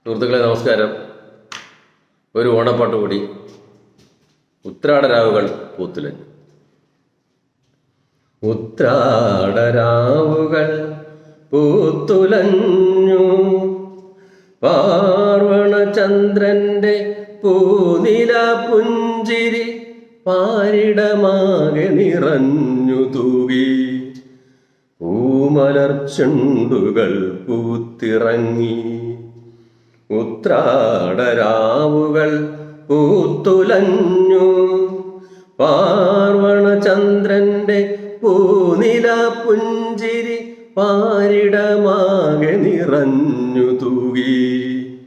സുഹൃത്തുക്കളെ നമസ്കാരം. ഒരു ഓണപ്പാട്ട് കൂടി. ഉത്രാടരാവുകൾ പൂത്തുലഞ്ഞു. ഉത്രാടരാവുകൾ പൂത്തുലഞ്ഞു, പാർവണചന്ദ്രന്റെ പൂനില പുഞ്ചിരി പാരിടമാകെ നിറഞ്ഞു തൂകി. പൂമലർച്ചെണ്ടുകൾ പൂത്തിറങ്ങി. ഉത്രാടരാവുകൾ പൂത്തുലഞ്ഞു, പാർവണചന്ദ്രന്റെ പൂനില പുഞ്ചിരി പാരിടമാകെ നിറഞ്ഞു തൂകി.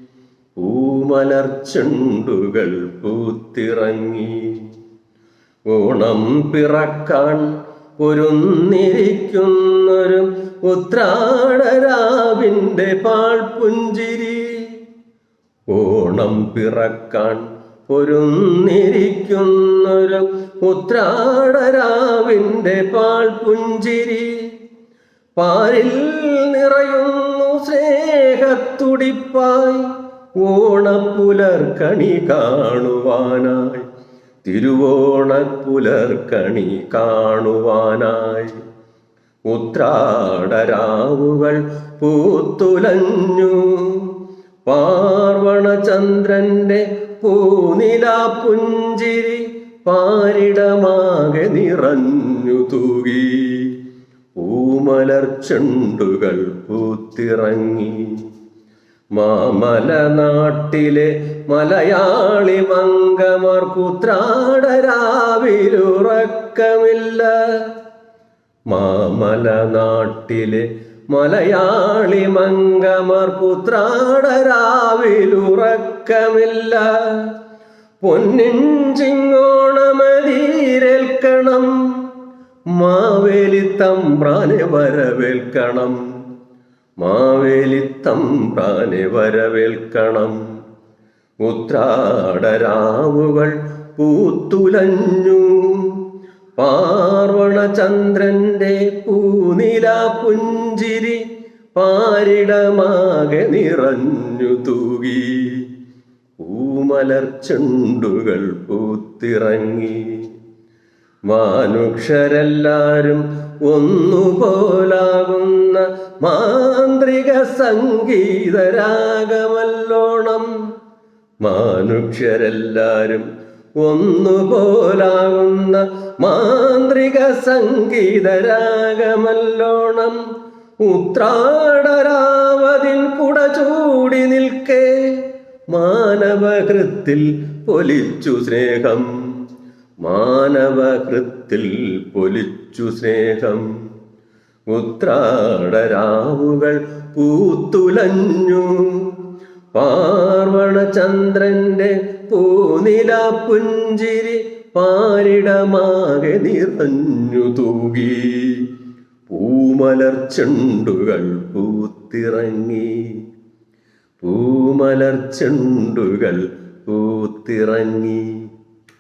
പൂമലർച്ചെണ്ടുകൾ പൂത്തിറങ്ങി. ഓണം പിറക്കാൻ ഒരുന്നിരിക്കുന്നൊരു ഉത്രാടരാവിന്റെ പാൽപുഞ്ചിരി. ഓണം പിറക്കാൻ ഒരുന്നിരിക്കുന്നൊരു ഉത്രാടരാവിന്റെ പാൽപുഞ്ചിരി. പാരിൽ നിറയുന്നു സ്നേഹത്തുടിപ്പായി ഓണപ്പുലർക്കണി കാണുവാനായി. തിരുവോണപ്പുലർക്കണി കാണുവാനായി. ഉത്രാടരാവുകൾ പൂത്തുലഞ്ഞു, പാർവണചന്ദ്രന്റെ പൂനില പുഞ്ചിരി പാരിടമാകെ നിറഞ്ഞു തൂകി. പൂമലർച്ചെണ്ടുകൾ പൂത്തിറങ്ങി. മാമലനാട്ടിലെ മലയാളി മംഗമാർക്ക് ഉത്രാടരാവിലുറക്കമില്ല. മാമലനാട്ടിലെ മലയാളി മംഗമാർക്ക് ഉത്രാടരാവിലുറക്കമില്ല. പൊന്നിൻ ചിങ്ങോണമതിരേൽക്കണം, മാവേലിത്തമ്പ്രാനെ വരവേൽക്കണം. മാവേലിത്തമ്പ്രാനെ വരവേൽക്കണം. ഉത്രാടരാവുകൾ പൂത്തുലഞ്ഞു, പാർവണചന്ദ്രന്റെ പൂനില പുഞ്ചിരി പാരിടമാകെ നിറഞ്ഞു തൂകി. പൂമലർച്ചെണ്ടുകൾ പൂത്തിറങ്ങി. മാനുഷരെല്ലാരും ഒന്നുപോലാകുന്ന മാന്ത്രിക സംഗീതരാഗമല്ലോണം. മാനുഷ്യരെല്ലാരും ഒന്നുപോലാകുന്ന മാന്ത്രിക സംഗീതരാഗമല്ലോണം. ഉത്രാടരാവതിൻ കുട ചൂടി നിൽക്കെ മാനവകൃത്തിൽ പൊലിച്ചു സ്നേഹം. മാനവകൃത്തിൽ പൊലിച്ചു സ്നേഹം. ഉത്രാടരാവുകൾ പൂത്തുലഞ്ഞു, പാർവണചന്ദ്രന്റെ പൂനില പുഞ്ചിരി പാരിടമാകെ നിറഞ്ഞു തൂകി. പൂമലർച്ചെണ്ടുകൾ പൂത്തിറങ്ങി. പൂമലർച്ചെണ്ടുകൾ പൂത്തിറങ്ങി.